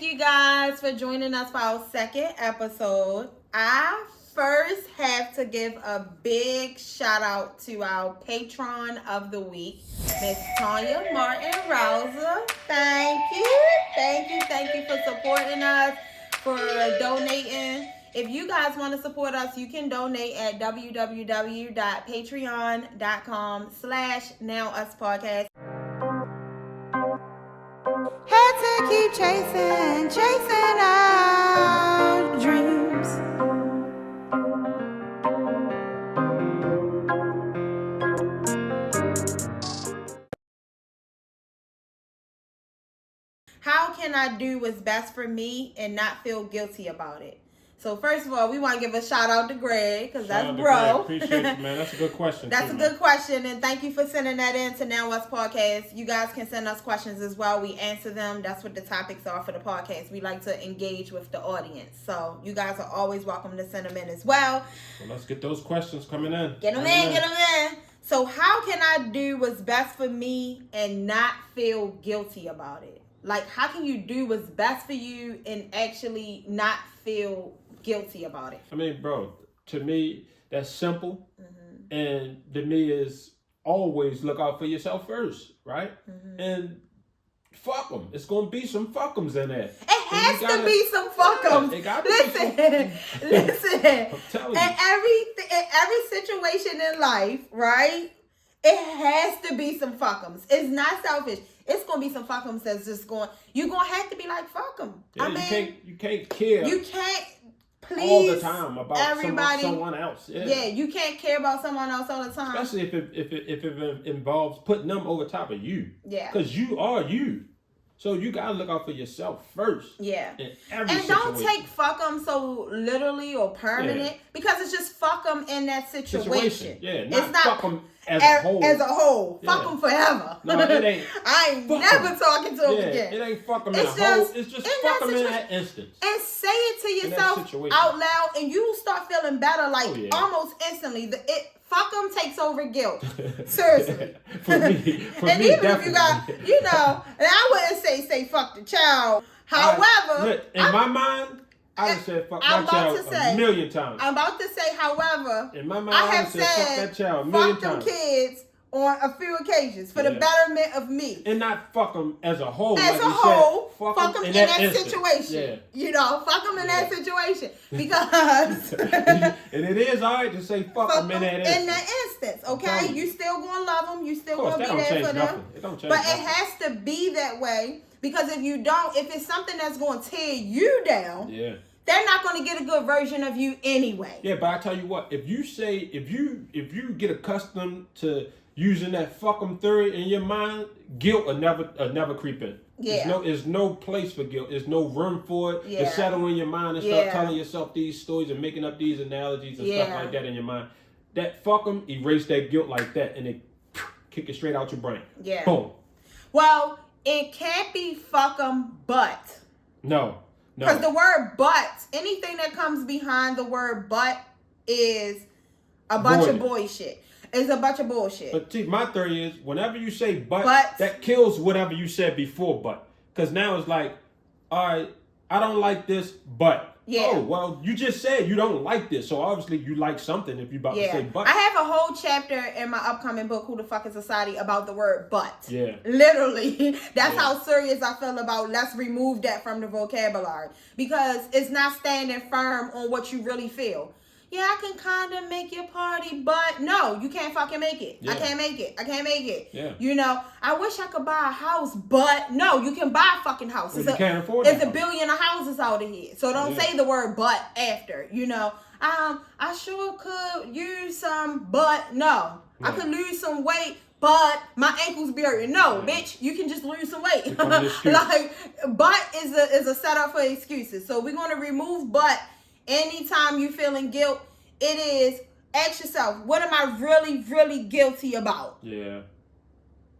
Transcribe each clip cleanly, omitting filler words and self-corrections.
you guys for joining us for our second episode. I first have to give a big shout out to our patron of the week, Miss Tanya Martin Rouser. Thank you for supporting us, for donating. If you guys want to support us, you can donate at www.patreon.com/nowuspodcast. Had to keep chasing our dreams. How can I do what's best for me and not feel guilty about it? So first of all, we want to give a shout out to Greg, because that's bro. Appreciate you, man. That's a good question. That's a good question, and thank you for sending that in to Now What's Podcast. You guys can send us questions as well. We answer them. That's what the topics are for the podcast. We like to engage with the audience. So you guys are always welcome to send them in as well. Well, let's get those questions coming in. Get them in. So how can I do what's best for me and not feel guilty about it? Like, how can you do what's best for you and actually not feel guilty about it? I mean, bro, to me, that's simple. Mm-hmm. And to me is always look out for yourself first, right? Mm-hmm. And fuck them. It's going to be some fuck-ems in there. It has to be some fuck-ems. Yeah, Listen. I'm telling you. In every situation in life, right? It has to be some fuck-ems. It's not selfish. It's going to be some fuck-ems that's just going... You're going to have to be like, fuck them. Yeah, I mean, you can't care. You can't please all the time about everybody. Someone else. Yeah, you can't care about someone else all the time. Especially if it involves putting them over top of you. Yeah. Because you are you. So you got to look out for yourself first. Yeah. In every and situation. don't take fuck them so literally or permanent, because it's just fuck them in that situation. Yeah, it's not fuck them as a whole. Yeah. Fuck them forever. No, it ain't. I ain't never talking to them again. It ain't fuck them in a whole. It's just fuck them in that instance. And say it to yourself out loud, and you start feeling better almost instantly. Fuck them takes over guilt. Seriously. for me, even definitely. If you got, and I wouldn't say fuck the child. However, in my mind, I have said fuck my child a million times. I'm about to say, however, in my mind, I have said fuck that child a million times. Fuck them kids on a few occasions for the betterment of me. And not fuck them as a whole. As like a whole, said, fuck them in that situation. Yeah. Fuck them in that situation. Because... and it is alright to say fuck them in that instance. In that instance, okay? You still gonna love them. You still gonna be there for them. It don't change but nothing. It has to be that way, because if you don't, if it's something that's gonna tear you down... Yeah. They're not going to get a good version of you anyway. Yeah, but I tell you what, if you get accustomed to using that fuck 'em theory in your mind, guilt will never creep in. Yeah. There's no place for guilt. There's no room for it to settle in your mind and start telling yourself these stories and making up these analogies and stuff like that in your mind. That fuck 'em, erase that guilt like that, and it kick it straight out your brain. Yeah. Boom. Well, it can't be fuck 'em, but. No. Because the word but, anything that comes behind the word but is a bunch of bullshit. It's a bunch of bullshit. But see, my theory is whenever you say but, that kills whatever you said before but. Because now it's like, all right, I don't like this, but. Yeah. Oh, well, you just said you don't like this. So obviously you like something if you about to say but. I have a whole chapter in my upcoming book, Who the Fuck is Society, about the word but. Yeah. Literally. That's how serious I feel about let's remove that from the vocabulary. Because it's not standing firm on what you really feel. Yeah, I can kind of make your party, but no, you can't fucking make it. Yeah. I can't make it. Yeah. I wish I could buy a house, but no, you can buy a fucking house. Well, you can't afford it. There's a billion of houses out of here. So don't say the word but after, I sure could use some, but no. I could lose some weight, but my ankles be hurting. No, bitch, you can just lose some weight. But is a setup for excuses. So we're going to remove but. Anytime you feeling guilt, it is, ask yourself, what am I really, really guilty about? Yeah.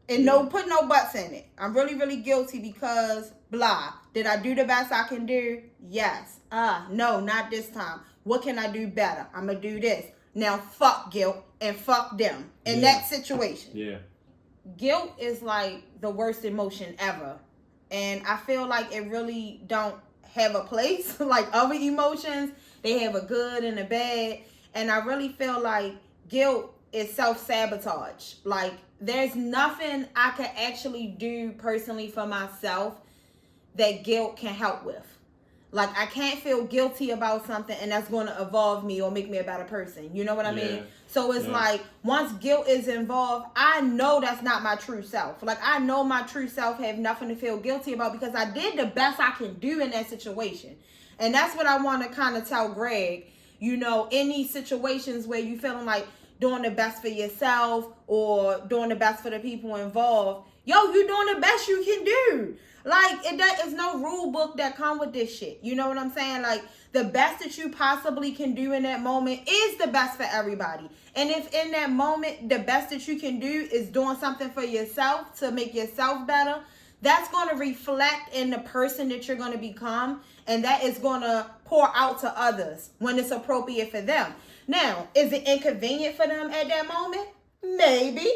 And put no buts in it. I'm really, really guilty because blah. Did I do the best I can do? Yes. No, not this time. What can I do better? I'm going to do this. Now fuck guilt and fuck them in that situation. Yeah. Guilt is like the worst emotion ever. And I feel like it really don't have a place like other emotions. They have a good and a bad. And I really feel like guilt is self-sabotage. Like, there's nothing I can actually do personally for myself that guilt can help with. Like, I can't feel guilty about something and that's going to evolve me or make me a better person. You know what I mean? So it's like, once guilt is involved, I know that's not my true self. Like, I know my true self have nothing to feel guilty about because I did the best I can do in that situation. And that's what I want to kind of tell Greg. You know, in these situations where you feeling like doing the best for yourself or doing the best for the people involved, yo, you doing the best you can do. Like, it's no rule book that come with this shit. You know what I'm saying? Like, the best that you possibly can do in that moment is the best for everybody. And if in that moment, the best that you can do is doing something for yourself to make yourself better, that's going to reflect in the person that you're going to become. And that is going to pour out to others when it's appropriate for them. Now, is it inconvenient for them at that moment? Maybe.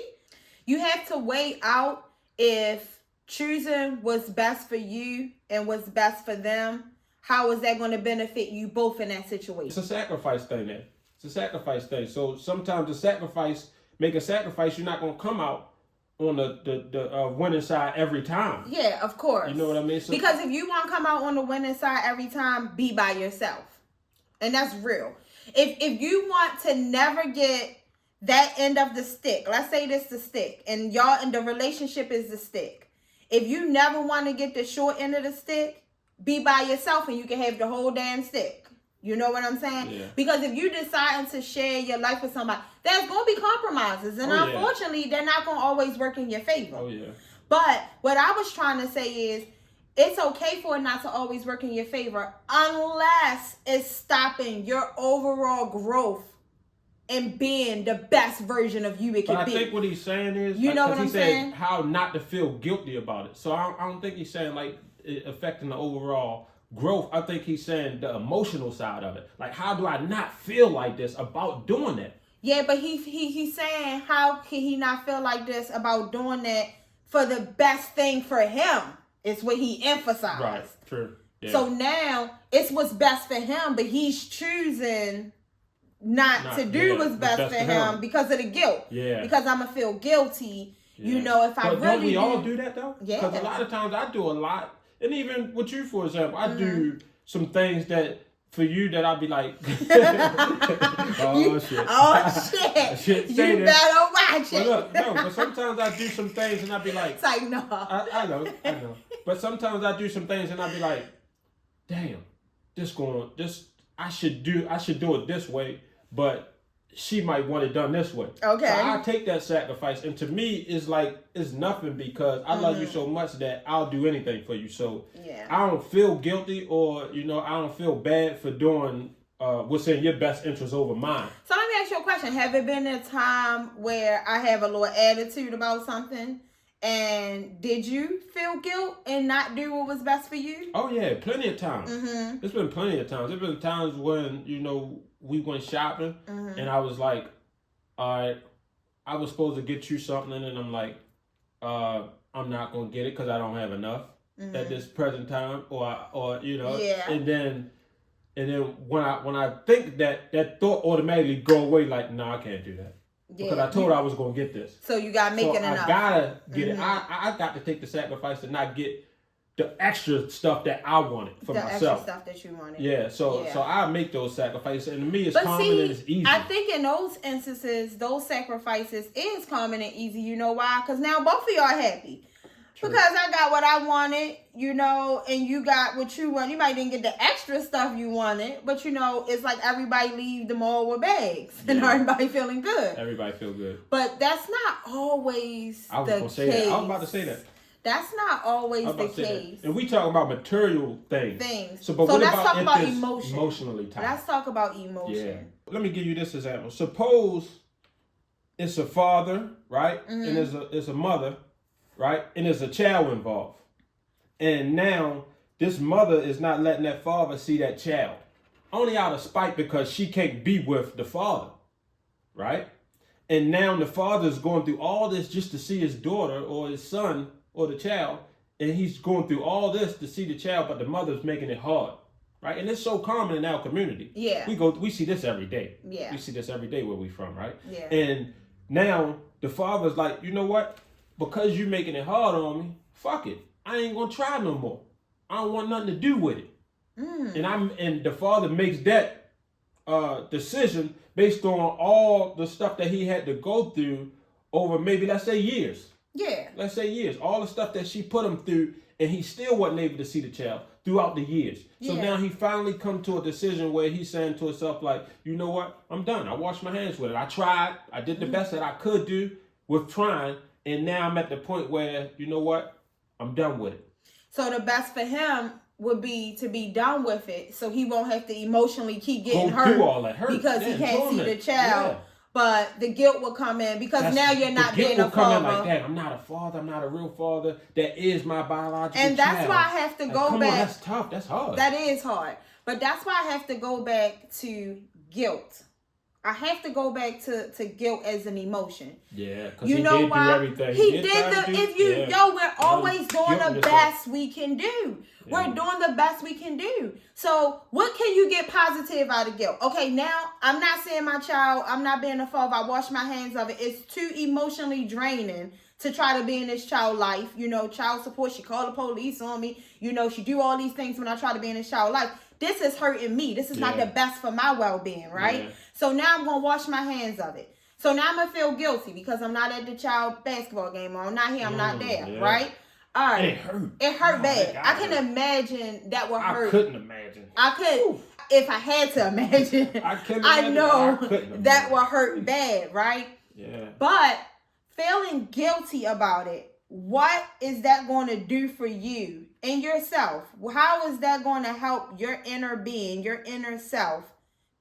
You have to weigh out if choosing what's best for you and what's best for them, how is that going to benefit you both in that situation? It's a sacrifice thing there. It's a sacrifice thing. So sometimes make a sacrifice, you're not going to come out on the winning side every time. Yeah, of course. You know what I mean? So, because if you want to come out on the winning side every time, be by yourself. And that's real. If you want to never get that end of the stick, let's say this the stick, and y'all and the relationship is the stick. If you never want to get the short end of the stick, be by yourself and you can have the whole damn stick. You know what I'm saying? Yeah. Because if you decide to share your life with somebody, there's going to be compromises. And unfortunately, they're not going to always work in your favor. Oh, yeah. But what I was trying to say is, it's okay for it not to always work in your favor unless it's stopping your overall growth and being the best version of you it can be. But I think what he's saying is, you know what I'm saying? How not to feel guilty about it. So I don't think he's saying like it affecting the overall growth. I think he's saying the emotional side of it. Like, how do I not feel like this about doing that? Yeah, but he's saying, how can he not feel like this about doing that for the best thing for him? It's what he emphasized. Right, true. Yeah. So now it's what's best for him, but he's choosing not to do what's best for him because of the guilt. Yeah. Because I'm gonna feel guilty. Yeah. You know, if I really don't we all do that though? Yeah. Because a lot of times I do a lot, and even with you, for example, I do some things that for you that I'd be like, oh shit. You better watch it. Look, no, but sometimes I do some things and I'd be like, it's like, no. I know. But sometimes I do some things and I'd be like, damn, I should do it this way, but she might want it done this way. Okay. So I'll take that sacrifice, and to me, it's nothing because I love you so much that I'll do anything for you. So yeah. I don't feel guilty or, I don't feel bad for doing what's in your best interest over mine. So let me ask you a question. Have it been a time where I have a little attitude about something? And did you feel guilt and not do what was best for you? Oh, yeah. Plenty of times. Mm-hmm. There's been plenty of times. There's been times when, we went shopping and I was like, all right, I was supposed to get you something. And I'm like, I'm not going to get it because I don't have enough at this present time or Yeah. And then when I think that thought automatically go away, like, no, I can't do that. Yeah. Because I told her I was going to get this. So you got to make it enough. I got to get it. I got to take the sacrifice to not get the extra stuff that I wanted for myself. The extra stuff that you wanted. Yeah, so I make those sacrifices. And to me, it's common and it's easy. I think in those instances, those sacrifices is common and easy. You know why? Because now both of y'all are happy. True. Because I got what I wanted, and you got what you want. You might didn't get the extra stuff you wanted, but it's like everybody leave the mall with bags and everybody feeling good. Everybody feel good. But that's not always the case. I was about to say that. That's not always the case. And we talk about material things. So let's talk about emotion. Emotionally tied. Let's talk about emotion. Yeah. Let me give you this example. Suppose it's a father, right? And it's a mother, right? And there's a child involved. And now this mother is not letting that father see that child. Only out of spite because she can't be with the father, right? And now the father is going through all this just to see his daughter or his son or the child, and he's going through all this to see the child, but the mother's making it hard. Right? And it's so common in our community. Yeah. We see this every day. Yeah. We see this every day where we from, right? Yeah. And now the father's like, you know what? Because you're making it hard on me, fuck it. I ain't gonna try no more. I don't want nothing to do with it. And the father makes that decision based on all the stuff that he had to go through over maybe, let's say, years. Yeah. Let's say years. All the stuff that she put him through, and he still wasn't able to see the child throughout the years. So now he finally come to a decision where he's saying to himself, like, you know what? I'm done. I washed my hands with it. I tried. I did the best that I could do with trying. And now I'm at the point where, you know what? I'm done with it. So the best for him would be to be done with it, so he won't have to emotionally keep getting hurt through all that hurt because he can't see the child. Yeah. But the guilt will come in because now you're not being a father. The guilt will come in like that. I'm not a father. I'm not a real father. That is my biological child. And that's why I have to go back. That's tough. That's hard. That is hard. But that's why I have to go back to guilt. I have to go back to guilt as an emotion. Yeah, because he did do everything. We're always doing the best we can do. Yeah. We're doing the best we can do. So what can you get positive out of guilt? Okay, now I'm not saying my child, I'm not being a father, I wash my hands of it. It's too emotionally draining to try to be in this child life. You know, child support, she called the police on me. You know, she do all these things when I try to be in this child life. This is hurting me. This is not the best for my well-being, right? Yeah. So now I'm going to wash my hands of it. So now I'm going to feel guilty because I'm not at the child basketball game or I'm not here, I'm not there, right? All right. It hurt. It hurt bad. I can imagine that would hurt. I couldn't imagine. I could, if I had to imagine. I know that would hurt bad, right? Yeah. But feeling guilty about it, what is that going to do for you and yourself? How is that going to help your inner being, your inner self,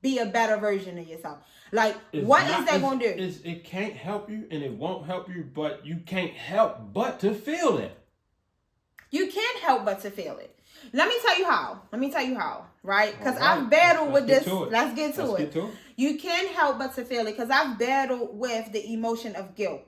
be a better version of yourself? Like, what is that going to do? It can't help you and it won't help you, but you can't help but to feel it. You can't help but to feel it. Let me tell you how, right? Because I've battled with this. Let's get to it. You can't help but to feel it because I've battled with the emotion of guilt.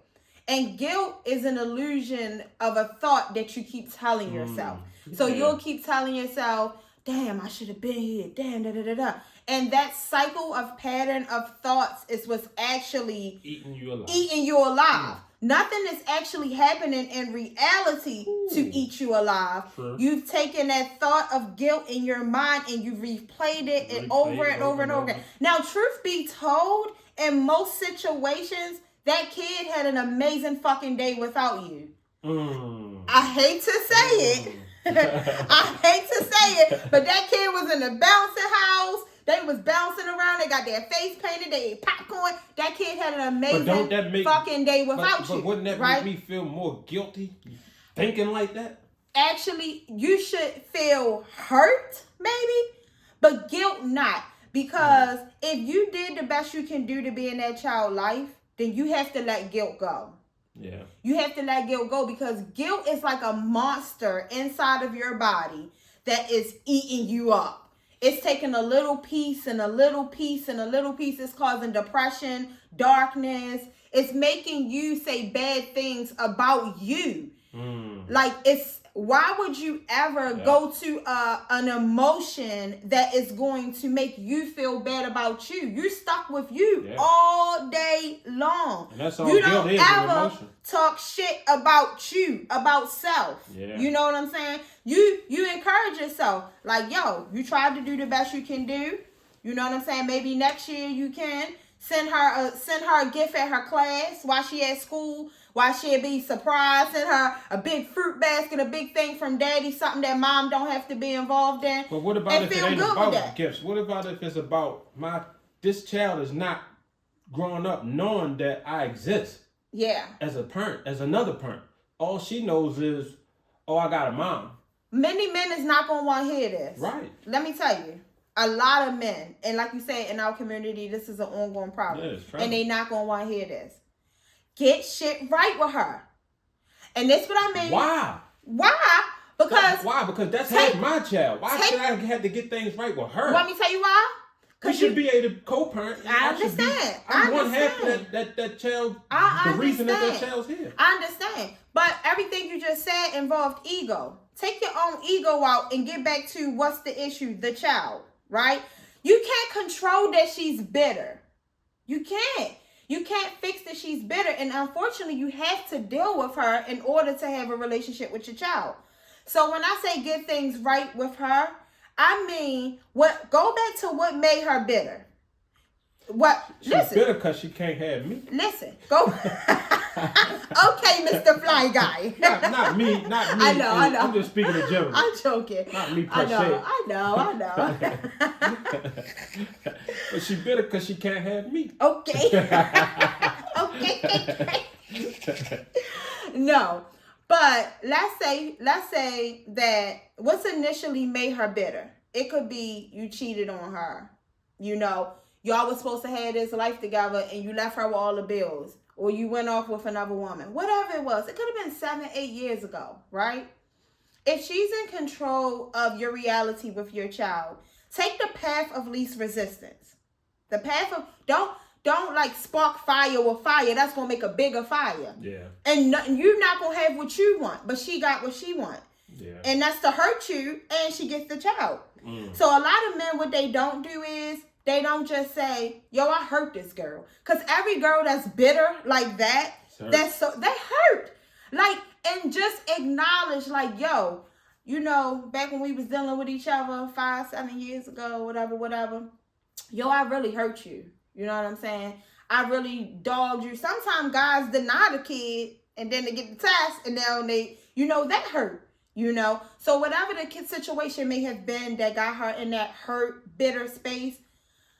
And guilt is an illusion of a thought that you keep telling yourself. So you'll keep telling yourself, damn, I should have been here. Damn, da-da-da-da. And that cycle of pattern of thoughts is what's actually eating you alive. Nothing is actually happening in reality to eat you alive. True. You've taken that thought of guilt in your mind and you've replayed it over and over and over again. Now, truth be told, in most situations, that kid had an amazing fucking day without you. I hate to say it. I hate to say it, but that kid was in the bouncing house. They was bouncing around. They got their face painted. They ate popcorn. That kid had an amazing fucking day without you. But wouldn't that make me feel more guilty thinking like that? Actually, you should feel hurt, maybe, but guilt not. Because if you did the best you can do to be in that child's life, then you have to let guilt go. Yeah. You have to let guilt go because guilt is like a monster inside of your body that is eating you up. It's taking a little piece and a little piece and a little piece. It's causing depression, darkness. It's making you say bad things about you. Like, why would you ever go to an emotion that is going to make you feel bad about you? You're stuck with you all day long. And that's all you guilt don't is, ever talk shit about you, about self. Yeah. You know what I'm saying? You encourage yourself. Like, yo, you tried to do the best you can do. You know what I'm saying? Maybe next year you can send her a gift at her class while she at school. Why she'll be surprised, send her a big fruit basket, a big thing from daddy, something that mom don't have to be involved in. But what about if it ain't about gifts? What about if it's about this child is not growing up knowing that I exist? Yeah. As a parent, as another parent. All she knows is, I got a mom. Many men is not going to want to hear this. Right. Let me tell you. A lot of men, and like you say, in our community, this is an ongoing problem. And they not going to want to hear this. Get shit right with her. And that's what I mean. Why? Because that's my child. Why should I have to get things right with her? Let me tell you why. We should be able to co-parent. I understand. I'm one half of that child. The reason that child's here. I understand. But everything you just said involved ego. Take your own ego out and get back to what's the issue, the child, right? You can't control that she's bitter. You can't. You can't fix that she's bitter. And unfortunately, you have to deal with her in order to have a relationship with your child. So when I say get things right with her, I mean, go back to what made her bitter. She's bitter because she can't have me. Listen, go. Okay, Mr. Fly Guy. Not me. I know. I'm just speaking in general. I'm joking. Not me per se. I know. But she's bitter because she can't have me. Okay. No. But let's say that what's initially made her bitter. It could be you cheated on her. You know, y'all was supposed to have this life together and you left her with all the bills. Or you went off with another woman. Whatever it was. It could have been 7-8 years ago, right? If she's in control of your reality with your child, take the path of least resistance. The path of don't like spark fire with fire. That's gonna make a bigger fire. Yeah. And you're not gonna have what you want, but she got what she wants. Yeah. And that's to hurt you, and she gets the child. So a lot of men, what they don't do is they don't just say, "Yo, I hurt this girl," because every girl that's bitter like that, they hurt. Like, and just acknowledge, like, yo, you know, back when we was dealing with each other 5-7 years ago, whatever. Yo, I really hurt you. You know what I'm saying? I really dogged you. Sometimes guys deny the kid and then they get the test and now that hurt, you know? So whatever the situation may have been that got her in that hurt, bitter space,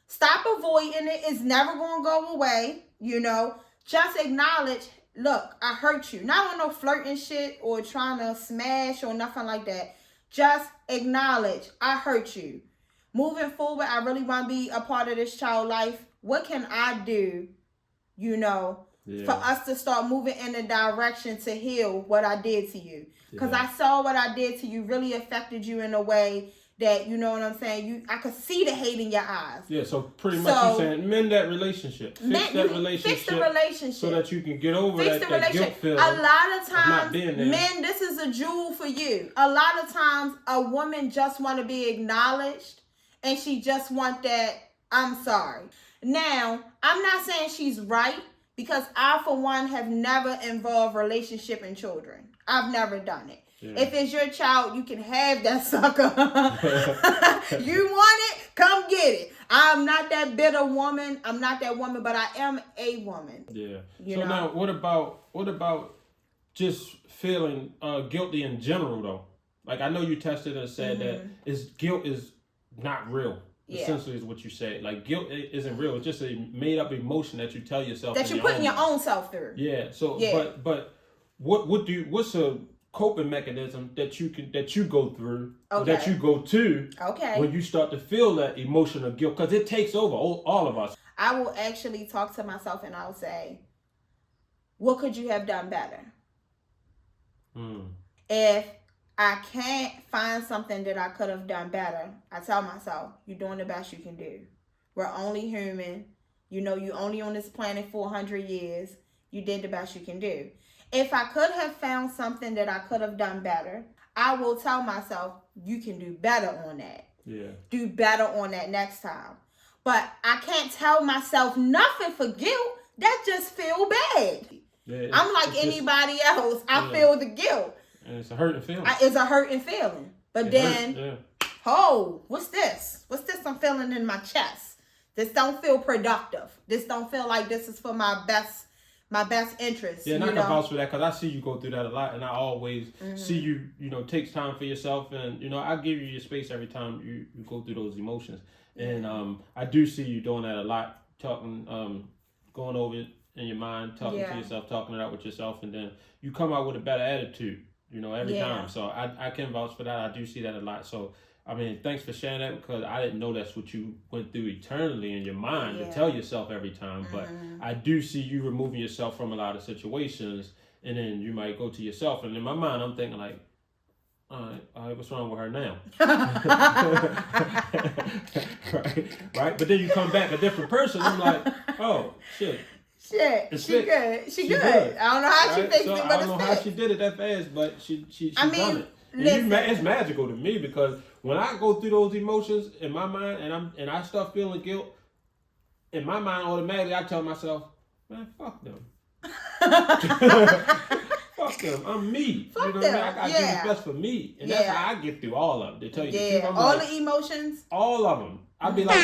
stop avoiding it. It's never going to go away, you know? Just acknowledge, look, I hurt you. Not on no flirting shit or trying to smash or nothing like that. Just acknowledge, I hurt you. Moving forward, I really want to be a part of this child life. What can I do, you know, for us to start moving in the direction to heal what I did to you? Because I saw what I did to you really affected you in a way that, you know what I'm saying? I could see the hate in your eyes. Yeah, so pretty much you're saying mend that relationship. Fix the relationship. So that you can get over that guilt feeling. A lot of times, men, this is a jewel for you. A lot of times, a woman just want to be acknowledged and she just want that, I'm sorry. Now, I'm not saying she's right because I, for one, have never involved relationship and children. I've never done it. Yeah. If it's your child, you can have that sucker. You want it? Come get it. I'm not that bitter woman. I'm not that woman, but I am a woman. Yeah. So now, what about just feeling guilty in general, though? Like, I know you tested and said that guilt is not real. Essentially is what you say. Like, guilt isn't real. It's just a made up emotion that you tell yourself that you're putting your own self through. Yeah. So but what's a coping mechanism that you go through that you go to when you start to feel that emotional guilt, because it takes over all of us? I will actually talk to myself and I'll say, what could you have done better? If I can't find something that I could have done better, I tell myself, you're doing the best you can do. We're only human. You know, you only on this planet for 100 years. You did the best you can do. If I could have found something that I could have done better, I will tell myself, you can do better on that. Yeah. Do better on that next time. But I can't tell myself nothing for guilt. That just feel bad. Yeah, I'm like anybody else. I feel the guilt. And it's a hurting feeling. It's a hurting feeling. But then, what's this? What's this I'm feeling in my chest? This don't feel productive. This don't feel like this is for my best interest. Yeah, and I can vouch for that because I see you go through that a lot, and I always see you, takes time for yourself, and, I give you your space every time you go through those emotions. And I do see you doing that a lot, talking, going over it in your mind, talking to yourself, talking it out with yourself, and then you come out with a better attitude. Every time. So I can vouch for that. I do see that a lot. So, I mean, thanks for sharing that, because I didn't know that's what you went through eternally in your mind to tell yourself every time. But I do see you removing yourself from a lot of situations, and then you might go to yourself. And in my mind, I'm thinking like, all right, what's wrong with her now? right. But then you come back a different person. I'm like, oh shit. She good. She good. I don't know how she fixed it, but I don't know how she did it that fast, but she done it. It's magical to me because when I go through those emotions in my mind and I start feeling guilt, in my mind automatically I tell myself, man, fuck them. Fuck them. I'm me. Fuck you know them. What I mean? I gotta do what's best for me. And that's how I get through all of them. To tell you the truth. All the emotions? All of them. I'd be like, oh,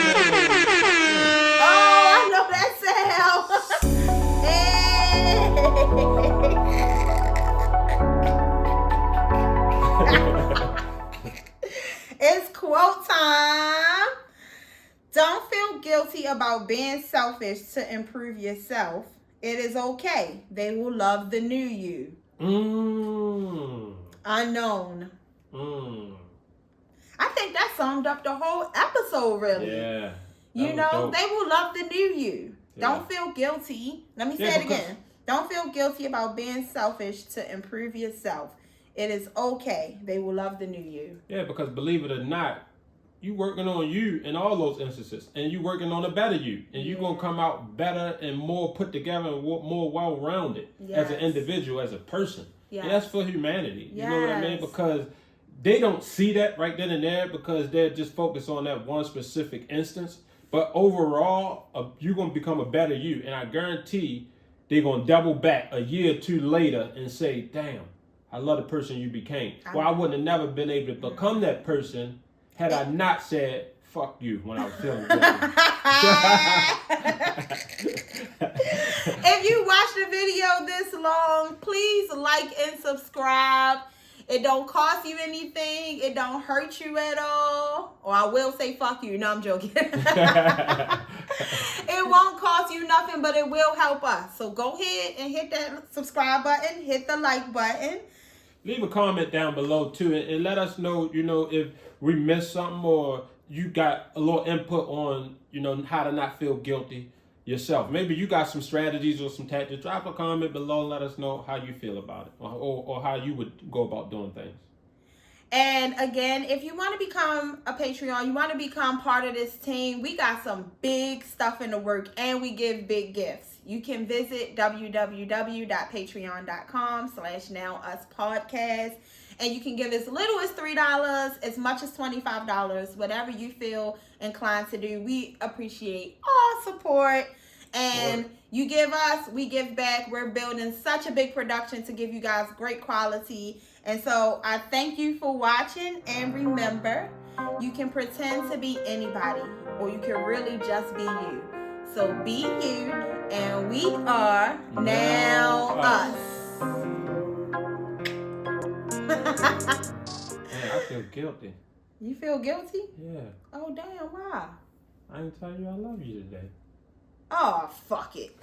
I know that sound. It's quote time. Don't feel guilty about being selfish to improve yourself. It is okay. They will love the new you. Unknown. I think that summed up the whole episode, really. Yeah. You know, dope. They will love the new you. Yeah. Don't feel guilty. Let me say it again. Don't feel guilty about being selfish to improve yourself. It is okay. They will love the new you. Yeah, because believe it or not, you working on you in all those instances, and you working on a better you, and you're gonna come out better and more put together and more well-rounded as an individual, as a person. Yes. And that's for humanity. You know what I mean? Because they don't see that right then and there because they're just focused on that one specific instance. But overall, you're gonna become a better you, and I guarantee they're gonna double back a year or two later and say, "Damn, I love the person you became." Well, I wouldn't have never been able to become that person had I not said, fuck you, when I was feeling good. If you watched the video this long, please like and subscribe. It don't cost you anything. It don't hurt you at all. Or I will say fuck you. No, I'm joking. It won't cost you nothing, but it will help us. So go ahead and hit that subscribe button. Hit the like button. Leave a comment down below too, and let us know, if we missed something or you got a little input on, how to not feel guilty yourself. Maybe you got some strategies or some tactics. Drop a comment below and let us know how you feel about it or how you would go about doing things. And again, if you want to become a Patreon, you want to become part of this team, we got some big stuff in the work and we give big gifts. You can visit www.patreon.com/nowuspodcast and you can give as little as $3, as much as $25, whatever you feel inclined to do. We appreciate all support. And you give us, we give back. We're building such a big production to give you guys great quality. And so I thank you for watching. And remember, you can pretend to be anybody or you can really just be you. So be you and we are now us. Man, I feel guilty. You feel guilty? Yeah. Oh, damn, why? I didn't tell you I love you today. Oh, fuck it.